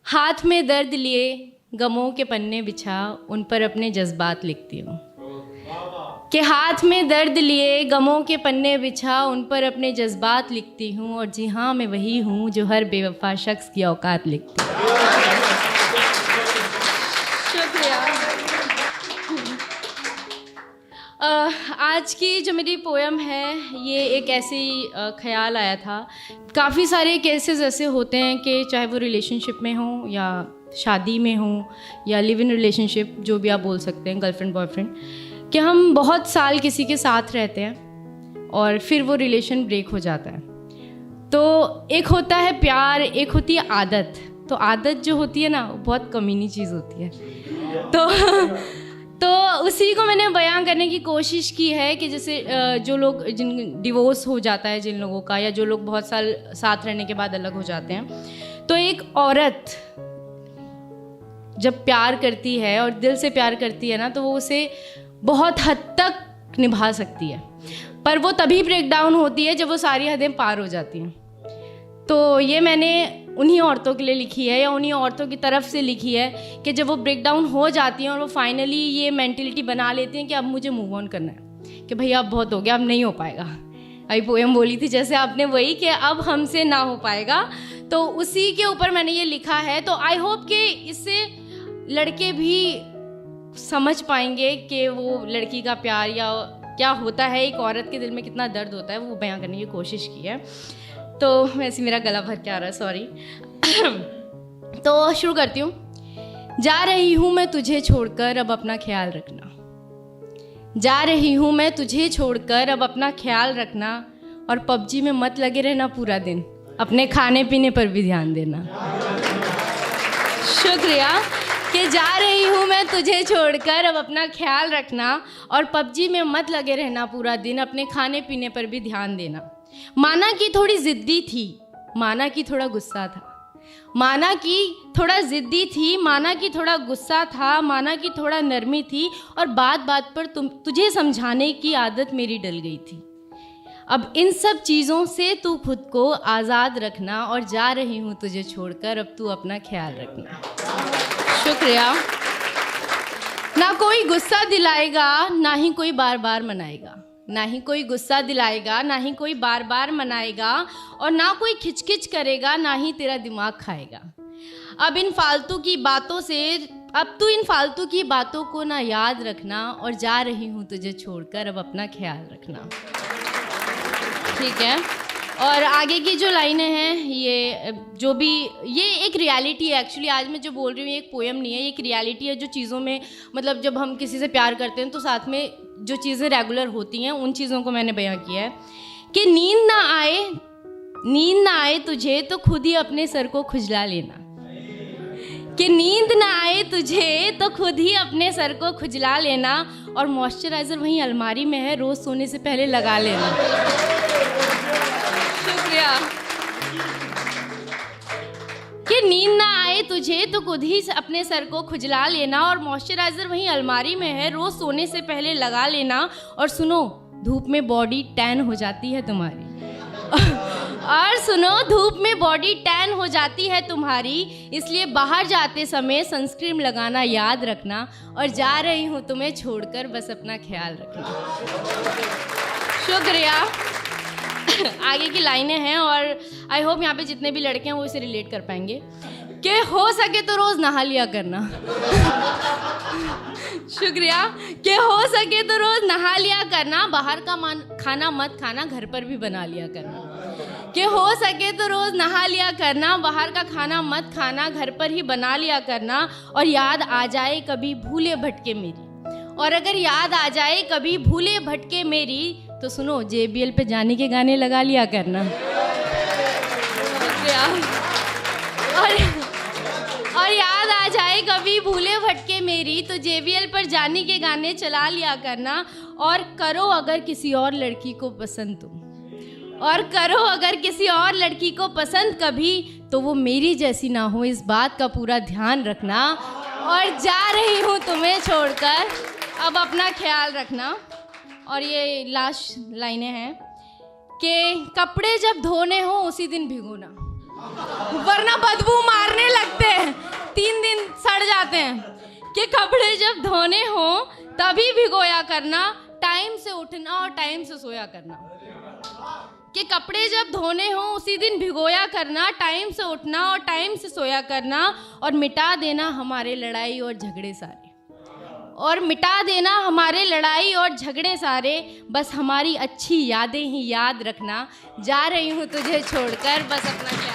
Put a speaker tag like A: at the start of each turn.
A: हाथ में दर्द लिए गमों के पन्ने बिछा उन पर अपने जज्बात लिखती हूँ। कि हाथ में दर्द लिए गमों के पन्ने बिछा उन पर अपने जज्बात लिखती हूँ। और जी हाँ, मैं वही हूँ जो हर बेवफा शख्स की औकात लिखती हूँ। शुक्रिया। आज की जो मेरी पोएम है ये एक ऐसी ख्याल आया था। काफ़ी सारे केसेस ऐसे होते हैं कि चाहे वो रिलेशनशिप में हो या शादी में हो या लिव इन रिलेशनशिप, जो भी आप बोल सकते हैं, गर्लफ्रेंड बॉयफ्रेंड, कि हम बहुत साल किसी के साथ रहते हैं और फिर वो रिलेशन ब्रेक हो जाता है। तो एक होता है प्यार, एक होती है आदत। तो आदत जो होती है ना, वो बहुत कमीनी चीज़ होती है। तो उसी को मैंने बयां करने की कोशिश की है कि जैसे जो लोग, जिन डिवोर्स हो जाता है जिन लोगों का, या जो लोग बहुत साल साथ रहने के बाद अलग हो जाते हैं, तो एक औरत जब प्यार करती है और दिल से प्यार करती है ना, तो वो उसे बहुत हद तक निभा सकती है। पर वो तभी ब्रेक डाउन होती है जब वो सारी हदें पार हो जाती हैं। तो ये मैंने उन्हीं औरतों के लिए लिखी है, या उन्हीं औरतों की तरफ से लिखी है कि जब वो ब्रेक डाउन हो जाती हैं और वो फाइनली ये मेंटलिटी बना लेती हैं कि अब मुझे मूव ऑन करना है, कि भैया अब बहुत हो गया, अब नहीं हो पाएगा। अभी पोएम बोली थी जैसे आपने, वही कि अब हमसे ना हो पाएगा। तो उसी के ऊपर मैंने ये लिखा है। तो आई होप कि इससे लड़के भी समझ पाएंगे कि वो लड़की का प्यार या क्या होता है, एक औरत के दिल में कितना दर्द होता है, वो बयां करने की कोशिश की है। तो वैसे मेरा गला भर के आ रहा है, सॉरी। तो शुरू करती हूँ। जा रही हूँ मैं तुझे छोड़कर, अब अपना ख्याल रखना। जा रही हूँ मैं तुझे छोड़कर, अब अपना ख्याल रखना। और पबजी में मत लगे रहना पूरा दिन, अपने खाने पीने पर भी ध्यान देना। शुक्रिया। कि जा रही हूँ मैं तुझे छोड़कर, अब अपना ख्याल रखना। और पबजी में मत लगे रहना पूरा दिन, अपने खाने पीने पर भी ध्यान देना। माना कि थोड़ी ज़िद्दी थी, माना कि थोड़ा गुस्सा था, माना कि थोड़ा ज़िद्दी थी, माना कि थोड़ा गुस्सा था, माना कि थोड़ा नरमी थी, और बात बात पर तुझे समझाने की आदत मेरी डल गई थी। अब इन सब चीज़ों से तू खुद को आज़ाद रखना। और जा रही हूँ तुझे छोड़कर, अब तू अपना ख्याल रखना। शुक्रिया। ना कोई गुस्सा दिलाएगा, ना ही कोई बार बार मनाएगा। ना ही कोई गुस्सा दिलाएगा, ना ही कोई बार बार मनाएगा। और ना कोई खिचखिच करेगा, ना ही तेरा दिमाग खाएगा। अब इन फालतू की बातों से, अब तू इन फालतू की बातों को ना याद रखना। और जा रही हूँ तुझे छोड़कर, अब अपना ख्याल रखना। ठीक है। और आगे की जो लाइनें हैं, ये जो भी, ये एक रियलिटी है एक्चुअली। आज मैं जो बोल रही हूँ ये एक पोएम नहीं है, ये एक रियलिटी है। जो चीज़ों में, मतलब जब हम किसी से प्यार करते हैं तो साथ में जो चीज़ें रेगुलर होती हैं, उन चीज़ों को मैंने बयां किया है। कि नींद ना आए तुझे तो खुद ही अपने सर को खुजला लेना। कि नींद ना आए तुझे तो खुद ही अपने सर को खुजला लेना। और मॉइस्चराइज़र वहीं अलमारी में है, रोज़ सोने से पहले लगा लेना। शुक्रिया। कि नींद ना आए तुझे तो खुद ही अपने सर को खुजला लेना। और मॉइस्चराइज़र वहीं अलमारी में है, रोज़ सोने से पहले लगा लेना। और सुनो, धूप में बॉडी टैन हो जाती है तुम्हारी। और सुनो, धूप में बॉडी टैन हो जाती है तुम्हारी, इसलिए बाहर जाते समय सनस्क्रीन लगाना याद रखना। और जा रही हूँ तुम्हें छोड़कर, बस अपना ख्याल रखना। शुक्रिया। आगे की लाइनें हैं और आई होप यहाँ पे जितने भी लड़के हैं वो इसे रिलेट कर पाएंगे। कि हो सके तो रोज़ नहा लिया करना। शुक्रिया। कि हो सके तो रोज़ नहा लिया करना, बाहर का खाना मत खाना, घर पर भी बना लिया करना। कि हो सके तो रोज़ नहा लिया करना, बाहर का खाना मत खाना, घर पर ही बना लिया करना। और याद आ जाए कभी भूले भटके मेरी, और अगर याद आ जाए कभी भूले भटके मेरी, तो सुनो, JBL पे जाने के गाने लगा लिया करना। और याद आ जाए कभी भूले भटके मेरी, तो JBL पर जाने के गाने चला लिया करना। और करो अगर किसी और लड़की को पसंद तुम, और करो अगर किसी और लड़की को पसंद कभी, तो वो मेरी जैसी ना हो, इस बात का पूरा ध्यान रखना। और जा रही हूँ तुम्हें छोड़कर, अब अपना ख्याल रखना। और ये लास्ट लाइनें हैं कि कपड़े जब धोने हो उसी दिन भिगोना, वरना बदबू मारने लगते हैं, 3 दिन सड़ जाते हैं। कि कपड़े जब धोने हो तभी भिगोया करना, टाइम से उठना और टाइम से सोया करना। कि कपड़े जब धोने हो उसी दिन भिगोया करना, टाइम से उठना और टाइम से सोया करना, और मिटा देना हमारे लड़ाई और झगड़े सारे, और मिटा देना हमारे लड़ाई और झगड़े सारे, बस हमारी अच्छी यादें ही याद रखना। जा रही हूँ तुझे छोड़कर, बस अपना